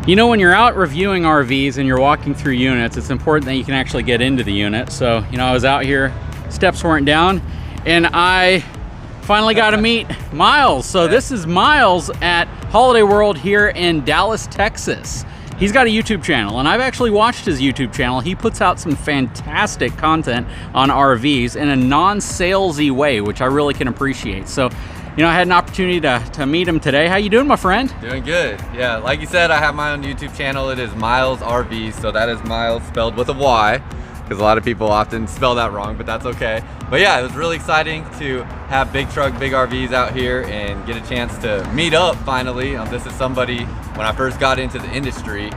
You know, when you're out reviewing RVs and you're walking through units, it's important that you can actually get into the unit. So, you know, I was out here, steps weren't down, and I finally got to meet Miles. So this is Miles at Holiday World here in Dallas, Texas. He's got a YouTube channel, and I've actually watched his YouTube channel. He puts out some fantastic content on RVs in a non-salesy way, which I really can appreciate. So, you know, I had an opportunity to meet him today. How you doing, my friend? Doing good. Yeah, like you said, I have my own YouTube channel. It is Miles RVs, so that is Miles spelled with a Y, because a lot of people often spell that wrong, but that's okay. But yeah, it was really exciting to have big truck, big RVs out here and get a chance to meet up finally. This is somebody, when I first got into the industry,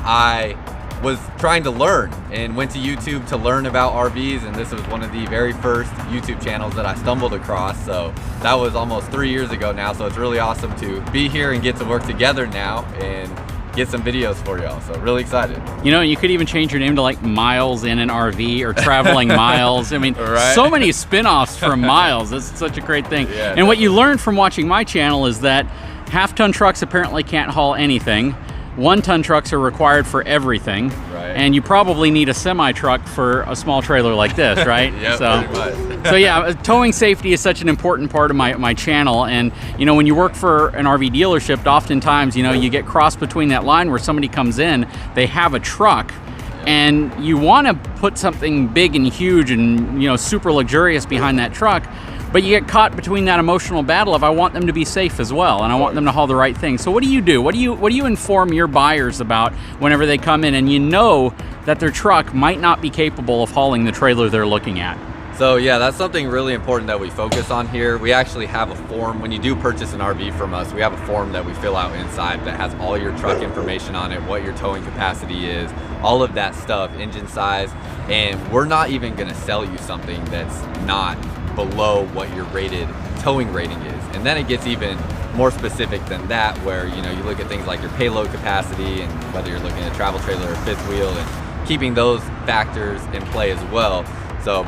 I was trying to learn and went to YouTube to learn about RVs, and this was one of the very first YouTube channels that I stumbled across. So that was almost 3 years ago now, so it's really awesome to be here and get to work together now and get some videos for y'all. So really excited. You know, you could even change your name to like Miles in an RV or Traveling Miles. I mean, right? So many spin-offs from Miles. It's such a great thing. Yeah, and definitely. What you learn from watching my channel is that half-ton trucks apparently can't haul anything. 1-ton trucks are required for everything, right. And you probably need a semi-truck for a small trailer like this, right? Yep, pretty much. So yeah, towing safety is such an important part of my channel, and you know, when you work for an RV dealership, oftentimes, you know, you get crossed between that line where somebody comes in, they have a truck, and you want to put something big and huge and, you know, super luxurious behind that truck, but you get caught between that emotional battle of I want them to be safe as well, and I want them to haul the right thing. So what do you do? What do you inform your buyers about whenever they come in and you know that their truck might not be capable of hauling the trailer they're looking at? So yeah, that's something really important that we focus on here. We actually have a form. When you do purchase an RV from us, we have a form that we fill out inside that has all your truck information on it, what your towing capacity is, all of that stuff, engine size, and we're not even gonna sell you something that's not below what your rated towing rating is. And then it gets even more specific than that, where, you know, you look at things like your payload capacity and whether you're looking at a travel trailer or fifth wheel, and keeping those factors in play as well. So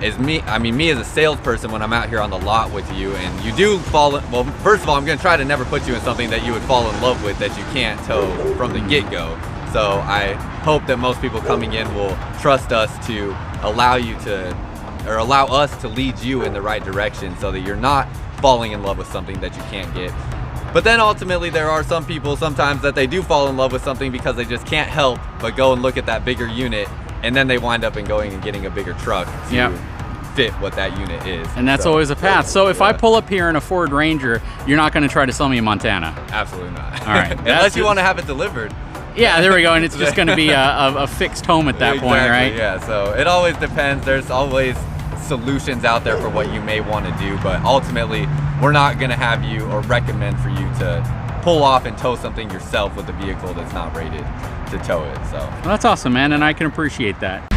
as me as a salesperson, when I'm out here on the lot with you and you do fall in, well, first of all, I'm going to try to never put you in something that you would fall in love with that you can't tow from the get-go. So I hope that most people coming in will trust us to allow you to, or allow us to lead you in the right direction so that you're not falling in love with something that you can't get. But then ultimately there are some people sometimes that they do fall in love with something because they just can't help but go and look at that bigger unit, and then they wind up going and getting a bigger truck to fit what that unit is. And that's always a path. So if I pull up here in a Ford Ranger, you're not going to try to sell me a Montana? Absolutely not. All right. Unless you want to have it delivered. Yeah, there we go, and it's just going to be a fixed home at that point, right? Yeah, so it always depends. There's always solutions out there for what you may want to do, but ultimately we're not going to have you or recommend for you to pull off and tow something yourself with a vehicle that's not rated to tow it. So well, that's awesome, man, and I can appreciate that.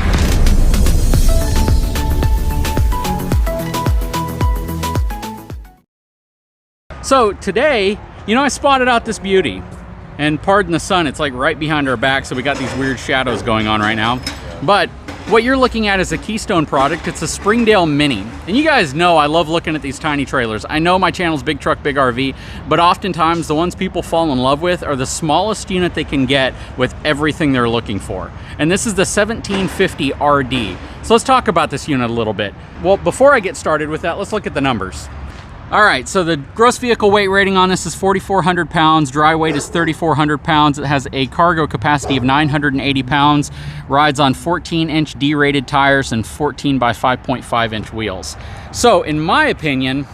So today, you know, I spotted out this beauty, and pardon the sun, it's like right behind our back, so we got these weird shadows going on right now. But what you're looking at is a Keystone product. It's a Springdale Mini. And you guys know I love looking at these tiny trailers. I know my channel's Big Truck, Big RV, but oftentimes the ones people fall in love with are the smallest unit they can get with everything they're looking for. And this is the 1750 RD. So let's talk about this unit a little bit. Well, before I get started with that, let's look at the numbers. All right, so the gross vehicle weight rating on this is 4,400 pounds. Dry weight is 3,400 pounds. It has a cargo capacity of 980 pounds. Rides on 14-inch D-rated tires and 14 by 5.5-inch wheels. So in my opinion,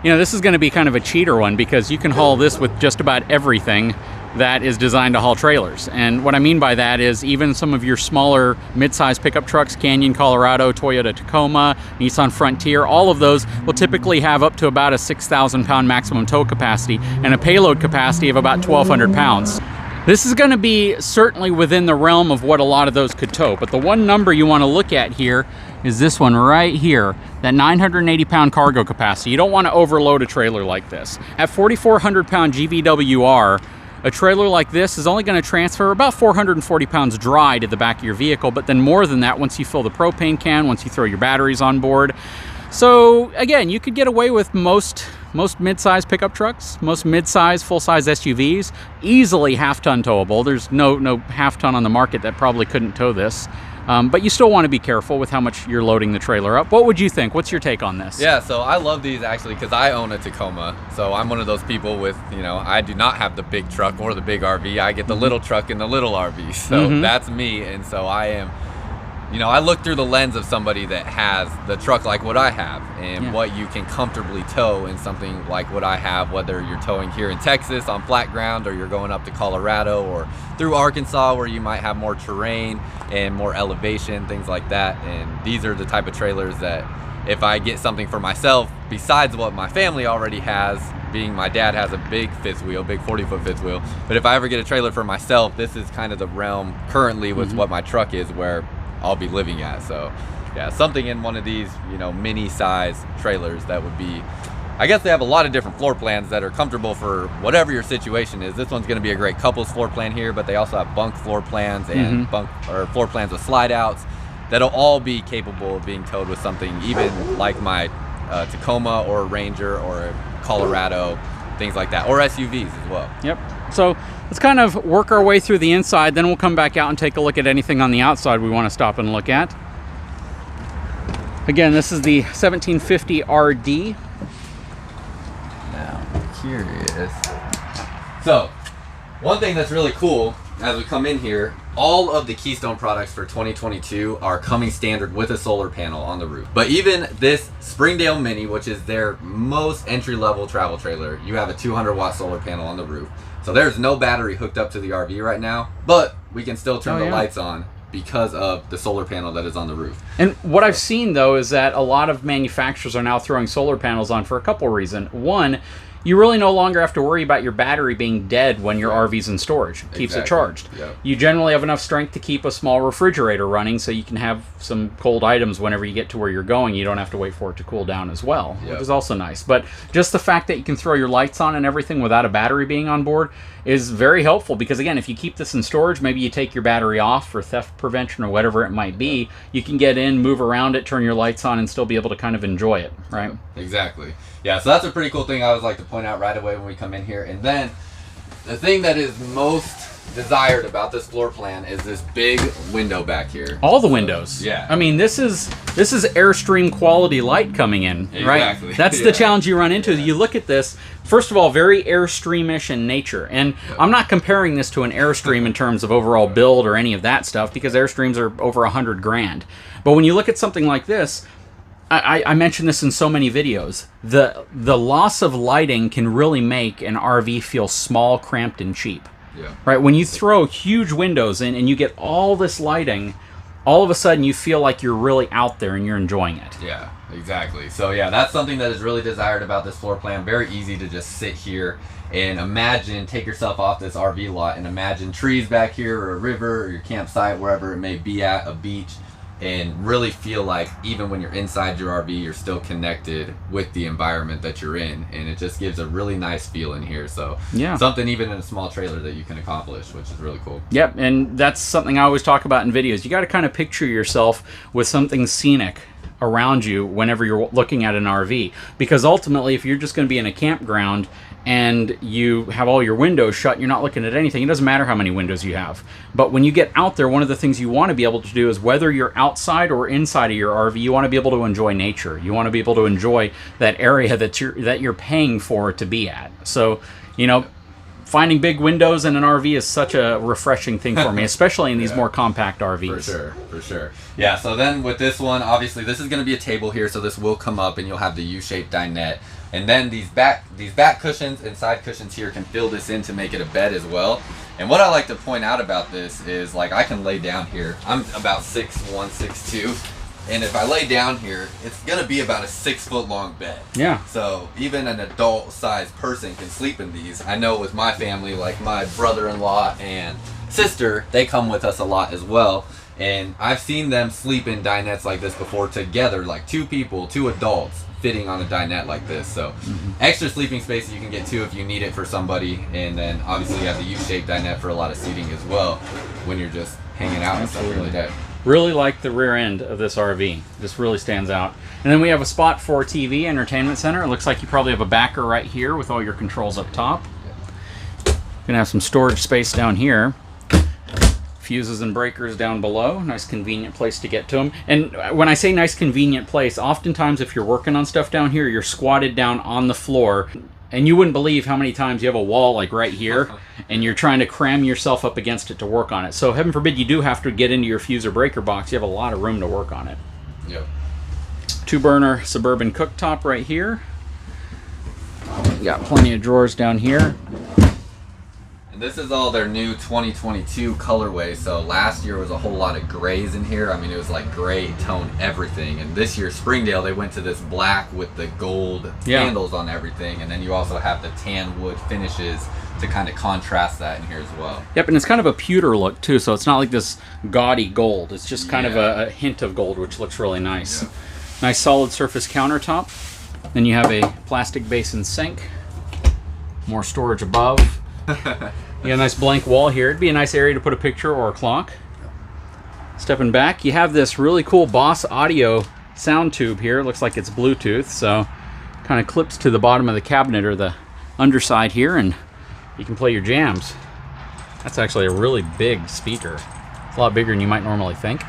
you know, this is gonna be kind of a cheater one because you can haul this with just about everything that is designed to haul trailers. And what I mean by that is even some of your smaller mid-size pickup trucks, Canyon, Colorado, Toyota Tacoma, Nissan Frontier, all of those will typically have up to about a 6,000 pound maximum tow capacity and a payload capacity of about 1,200 pounds. This is going to be certainly within the realm of what a lot of those could tow, but the one number you want to look at here is this one right here, that 980 pound cargo capacity. You don't want to overload a trailer like this. At 4,400 pound GVWR, a trailer like this is only going to transfer about 440 pounds dry to the back of your vehicle, but then more than that once you fill the propane can, once you throw your batteries on board. So again, you could get away with most mid-size pickup trucks, most mid-size full-size SUVs, easily half-ton towable. There's no half-ton on the market that probably couldn't tow this. But you still want to be careful with how much you're loading the trailer up. What would you think? What's your take on this? Yeah, so I love these actually because I own a Tacoma. So I'm one of those people with, I do not have the big truck or the big RV. I get the little truck and the little RV. So that's me. And so I am, I look through the lens of somebody that has the truck like what I have and what you can comfortably tow in something like what I have, whether you're towing here in Texas on flat ground or you're going up to Colorado or through Arkansas where you might have more terrain and more elevation, things like that. And these are the type of trailers that if I get something for myself besides what my family already has, being my dad has a big fifth wheel, big 40-foot fifth wheel, but if I ever get a trailer for myself, this is kind of the realm currently with what my truck is where I'll be living at. So yeah, something in one of these, mini size trailers that would be, I guess they have a lot of different floor plans that are comfortable for whatever your situation is. This one's going to be a great couples floor plan here, but they also have bunk floor plans and floor plans with slide outs that'll all be capable of being towed with something even like my Tacoma or a Ranger or a Colorado, things like that, or SUVs as well. Yep. So let's kind of work our way through the inside, then we'll come back out and take a look at anything on the outside we want to stop and look at. Again, this is the 1750 RD. Now, curious. So, one thing that's really cool as we come in here, all of the Keystone products for 2022 are coming standard with a solar panel on the roof. But even this Springdale Mini, which is their most entry-level travel trailer, you have a 200-watt solar panel on the roof. So there's no battery hooked up to the RV right now, but we can still turn the lights on because of the solar panel that is on the roof. And what I've seen though is that a lot of manufacturers are now throwing solar panels on for a couple reasons. One, you really no longer have to worry about your battery being dead when your RV's in storage. It keeps it charged. Yep. You generally have enough strength to keep a small refrigerator running so you can have some cold items whenever you get to where you're going. You don't have to wait for it to cool down as well, which is also nice. But just the fact that you can throw your lights on and everything without a battery being on board is very helpful because, again, if you keep this in storage, maybe you take your battery off for theft prevention or whatever it might be, you can get in, move around it, turn your lights on, and still be able to kind of enjoy it, right? Exactly. Yeah, so that's a pretty cool thing I always like to point out right away when we come in here. And then the thing that is most desired about this floor plan is this big window back here. All the windows. Yeah. I mean, this is Airstream quality light coming in, right? Exactly. That's the challenge you run into. You look at this, first of all, very Airstream-ish in nature. And I'm not comparing this to an Airstream in terms of overall build or any of that stuff because Airstreams are over $100 grand. But when you look at something like this, I mentioned this in so many videos. The loss of lighting can really make an RV feel small, cramped, and cheap. Yeah. Right? When you throw huge windows in and you get all this lighting, all of a sudden you feel like you're really out there and you're enjoying it. Yeah, exactly. So yeah, that's something that is really desired about this floor plan. Very easy to just sit here and imagine, take yourself off this RV lot and imagine trees back here or a river or your campsite, wherever it may be at, a beach, and really feel like even when you're inside your RV, you're still connected with the environment that you're in, and it just gives a really nice feel in here. So something even in a small trailer that you can accomplish, which is really cool. Yep, and that's something I always talk about in videos. You got to kind of picture yourself with something scenic around you whenever you're looking at an RV, because ultimately if you're just going to be in a campground and you have all your windows shut, you're not looking at anything. It doesn't matter how many windows you have. But when you get out there, one of the things you want to be able to do is, whether you're outside or inside of your RV, you want to be able to enjoy nature. You want to be able to enjoy that area that you're paying for to be at. So, finding big windows in an RV is such a refreshing thing for me, especially in these more compact RVs. For sure. Yeah, so then with this one, obviously this is going to be a table here, so this will come up and you'll have the U-shaped dinette. And then these back cushions and side cushions here can fill this in to make it a bed as well. And what I like to point out about this is, like, I can lay down here. I'm about 6'1", 6'2". And if I lay down here, it's going to be about a 6-foot long bed. Yeah. So even an adult-sized person can sleep in these. I know with my family, like my brother-in-law and sister, they come with us a lot as well. And I've seen them sleep in dinettes like this before together, like two people, two adults, fitting on a dinette like this. So extra sleeping space you can get too if you need it for somebody. And then obviously you have the U-shaped dinette for a lot of seating as well when you're just hanging out and stuff during the day. Really like the rear end of this RV. This really stands out. And then we have a spot for TV, entertainment center. It looks like you probably have a backer right here with all your controls up top. Gonna have some storage space down here. Fuses and breakers down below. Nice convenient place to get to them. And when I say nice convenient place, oftentimes if you're working on stuff down here, you're squatted down on the floor, and you wouldn't believe how many times you have a wall like right here, and you're trying to cram yourself up against it to work on it. So heaven forbid you do have to get into your fuse or breaker box, you have a lot of room to work on it. Yep. 2-burner Suburban cooktop right here. You got plenty of drawers down here. This is all their new 2022 colorway. So last year was a whole lot of grays in here. I mean, it was like gray tone everything. And this year, Springdale, they went to this black with the gold handles on everything. And then you also have the tan wood finishes to kind of contrast that in here as well. Yep, and it's kind of a pewter look too. So it's not like this gaudy gold. It's just kind of a hint of gold, which looks really nice. Yep. Nice solid surface countertop. Then you have a plastic basin sink. More storage above. You got a nice blank wall here. It'd be a nice area to put a picture or a clock. Stepping back, you have this really cool Boss Audio sound tube here. It looks like it's Bluetooth, so kind of clips to the bottom of the cabinet or the underside here, and you can play your jams. That's actually a really big speaker. It's a lot bigger than you might normally think.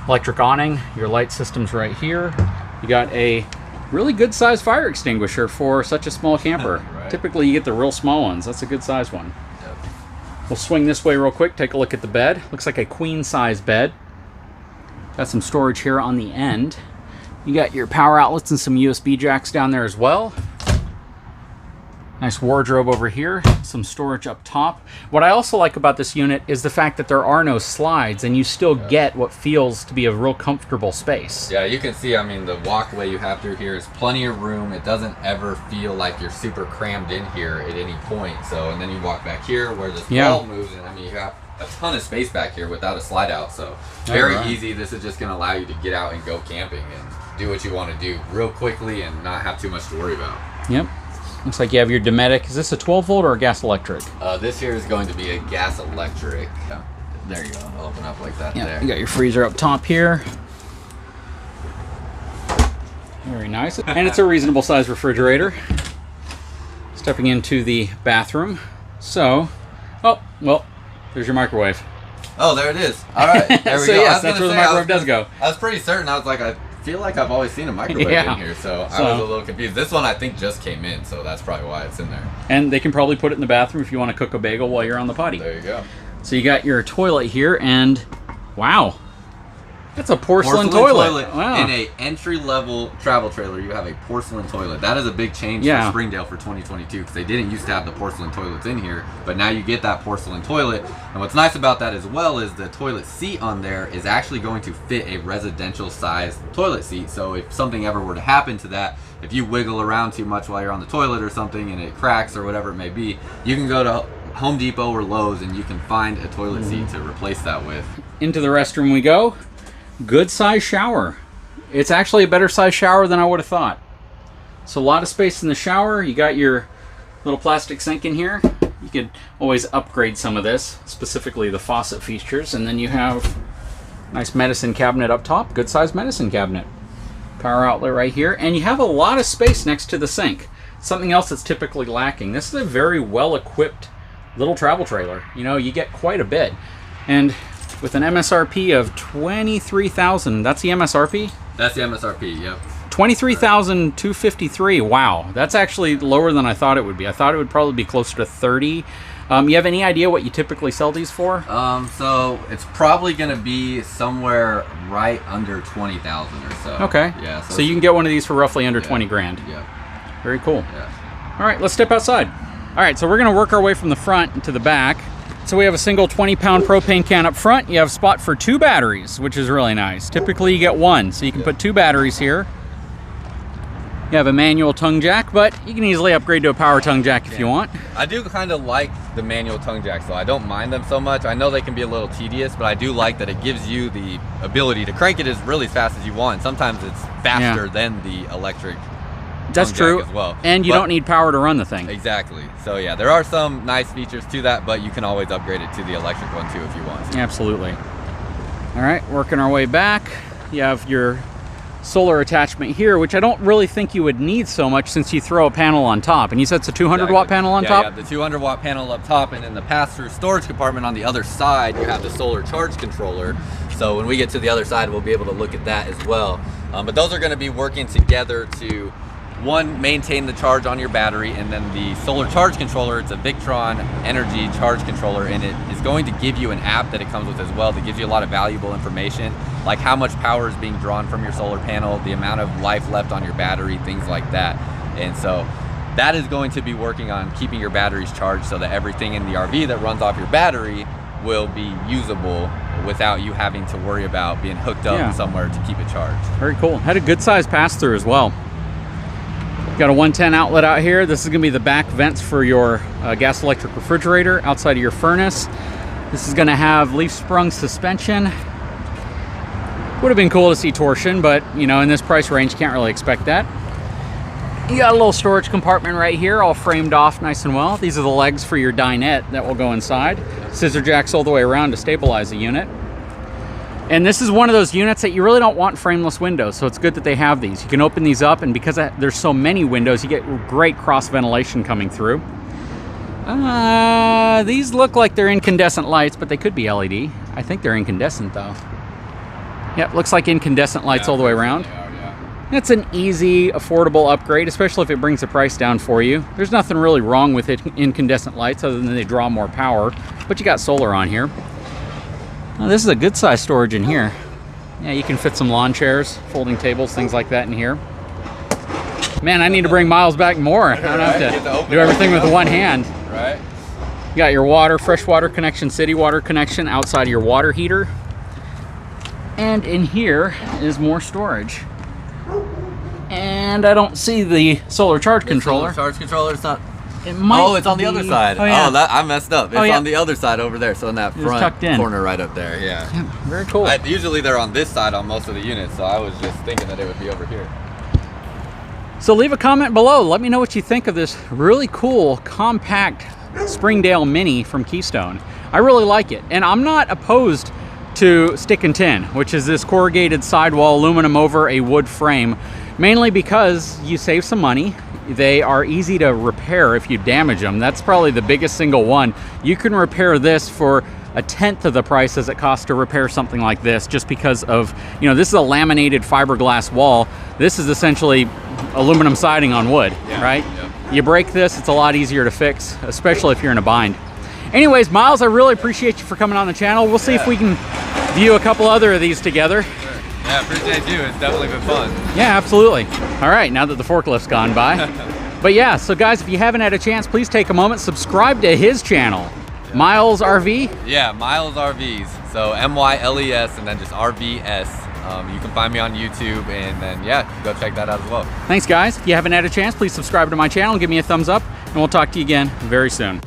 Electric awning, your light system's right here. You got a really good sized fire extinguisher for such a small camper. Right. Typically you get the real small ones. That's a good size one. Yep. We'll swing this way real quick, take a look at the bed. Looks like a queen size bed. Got some storage here on the end. You got your power outlets and some USB jacks down there as well. Nice wardrobe over here, some storage up top. What I also like about this unit is the fact that there are no slides and you still get what feels to be a real comfortable space. Yeah, you can see, I mean, the walkway you have through here is plenty of room. It doesn't ever feel like you're super crammed in here at any point. So, and then you walk back here where this wall moves, and I mean, you have a ton of space back here without a slide out. So very easy. This is just gonna allow you to get out and go camping and do what you want to do real quickly and not have too much to worry about. Yep. Looks like you have your Dometic. Is this a 12 volt or a gas electric? This here is going to be a gas electric. There you go. I'll open up like that. There. You got your freezer up top here. Very nice. And it's a reasonable size refrigerator. Stepping into the bathroom. So, oh, well, there's your microwave. Oh, there it is. All right. There we So go. yes, that's where the microwave does go. I was pretty certain. I was like, I feel like I've always seen a microwave in here, so I was a little confused. This one I think just came in, so that's probably why it's in there. And they can probably put it in the bathroom if you want to cook a bagel while you're on the potty. There you go. So you got your toilet here, and wow, that's a porcelain toilet. Wow. In a entry-level travel trailer, you have a porcelain toilet. That is a big change for Springdale for 2022, because they didn't used to have the porcelain toilets in here, but now you get that porcelain toilet. And what's nice about that as well is the toilet seat on there is actually going to fit a residential-sized toilet seat. So if something ever were to happen to that, if you wiggle around too much while you're on the toilet or something and it cracks or whatever it may be, you can go to Home Depot or Lowe's and you can find a toilet seat to replace that with. Into the restroom we go. Good size shower. It's actually a better size shower than I would have thought. So a lot of space in the shower. You got your little plastic sink in here. You could always upgrade some of this, specifically the faucet features. And then you have a nice medicine cabinet up top. Good size medicine cabinet. Power outlet right here. And you have a lot of space next to the sink. Something else that's typically lacking. This is a very well equipped little travel trailer. You know, you get quite a bit. And with an MSRP of $23,000. That's the MSRP? That's the MSRP, yep. $23,253. Wow, that's actually lower than I thought it would be. I thought it would probably be closer to $30,000. You have any idea what you typically sell these for? So it's probably going to be somewhere right under 20,000 or so. Okay. Yeah. So you can get one of these for roughly under 20 grand. Yeah. Very cool. Yeah. All right, let's step outside. All right, so we're going to work our way from the front to the back. So we have a single 20-pound propane can up front. You have a spot for 2 batteries, which is really nice. Typically you get 1, so you can put 2 batteries here. You have a manual tongue jack, but you can easily upgrade to a power tongue jack if you want. I do kind of like the manual tongue jacks, though. I don't mind them so much. I know they can be a little tedious, but I do like that it gives you the ability to crank it as really fast as you want. Sometimes it's faster than the electric. That's true, as well. And you don't need power to run the thing. Exactly. So yeah, there are some nice features to that, but you can always upgrade it to the electric one too if you want to. Absolutely. All right, working our way back. You have your solar attachment here, which I don't really think you would need so much since you throw a panel on top. And you said it's a 200 watt panel on top? Yeah, the 200 watt panel up top, and in the pass-through storage compartment on the other side, you have the solar charge controller. So when we get to the other side, we'll be able to look at that as well. But those are going to be working together to, one, maintain the charge on your battery, and then the solar charge controller, it's a Victron energy charge controller, and it is going to give you an app that it comes with as well that gives you a lot of valuable information, like how much power is being drawn from your solar panel, the amount of life left on your battery, things like that. And so that is going to be working on keeping your batteries charged so that everything in the RV that runs off your battery will be usable without you having to worry about being hooked up somewhere to keep it charged. Very cool. Had a good size pass-through as well. Got a 110 outlet out here. This is going to be the back vents for your gas electric refrigerator outside of your furnace. This is going to have leaf sprung suspension. Would have been cool to see torsion, but you know, in this price range, can't really expect that. You got a little storage compartment right here, all framed off nice and well. These are the legs for your dinette that will go inside. Scissor jacks all the way around to stabilize the unit. And this is one of those units that you really don't want frameless windows, so it's good that they have these. You can open these up, and because there's so many windows, you get great cross ventilation coming through. These look like they're incandescent lights, but they could be LED. I think they're incandescent though. Yep, looks like incandescent lights all the way around. It's an easy, affordable upgrade, especially if it brings the price down for you. There's nothing really wrong with incandescent lights other than they draw more power, but you got solar on here. Oh, this is a good size storage in here. Yeah, you can fit some lawn chairs, folding tables, things like that in here. Man, I need to bring Miles back more. I don't have to do everything with one hand. Right. You got your water, fresh water connection, city water connection outside of your water heater. And in here is more storage. And I don't see the solar charge controller. Solar charge controller, it's not. It might it's on the other side. Oh, yeah. I messed up. It's on the other side over there. So in that front corner right up there. Yeah. Very cool. Usually they're on this side on most of the units, so I was just thinking that it would be over here. So leave a comment below. Let me know what you think of this really cool, compact Springdale Mini from Keystone. I really like it. And I'm not opposed to stick and tin, which is this corrugated sidewall aluminum over a wood frame, mainly because you save some money. They are easy to repair if you damage them. That's probably the biggest single one. You can repair this for a tenth of the price as it costs to repair something like this, just because of, you know, this is a laminated fiberglass wall. This is essentially aluminum siding on wood, right? Yep. You break this, it's a lot easier to fix, especially if you're in a bind. Anyways, Miles, I really appreciate you for coming on the channel. We'll see if we can view a couple other of these together. Yeah, appreciate you. It's definitely been fun. Yeah, absolutely. All right, now that the forklift's gone by. But yeah, so guys, if you haven't had a chance, please take a moment, subscribe to his channel. Miles RV? Yeah, Miles RVs. So M-Y-L-E-S and then just RVS. You can find me on YouTube, and then go check that out as well. Thanks guys. If you haven't had a chance, please subscribe to my channel and give me a thumbs up, and we'll talk to you again very soon.